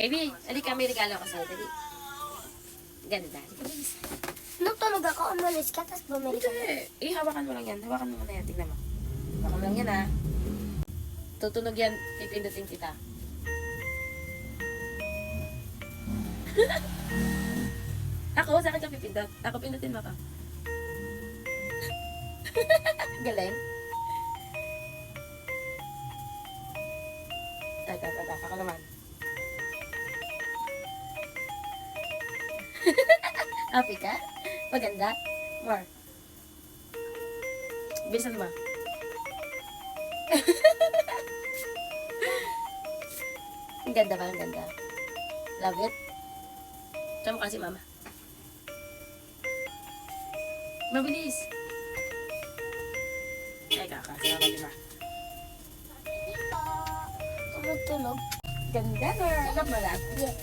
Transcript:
Baby, halika, may regalo ko sa'yo. Dali. Ganda. Nung tulog ako, umalis ka, tapos bumili ka. Hindi. Hawakan mo lang yan. Hawakan mo muna yan. Tingnan mo. Hawakan mo lang yan, ha. Tutunog yan. Pipindutin kita. Ako, sa akin ka pipindot. Ako, pindutin mo ka. Galing. Ako naman. Happy ka? Maganda? More. Bilisan mo. Ang ganda ba? Ang ganda. Love it? Tsaka mo kasi mama. Mabilis. Ay, kakasama di ba? Tulog-tulog. Ganda na. Alam mo lang. Yeah.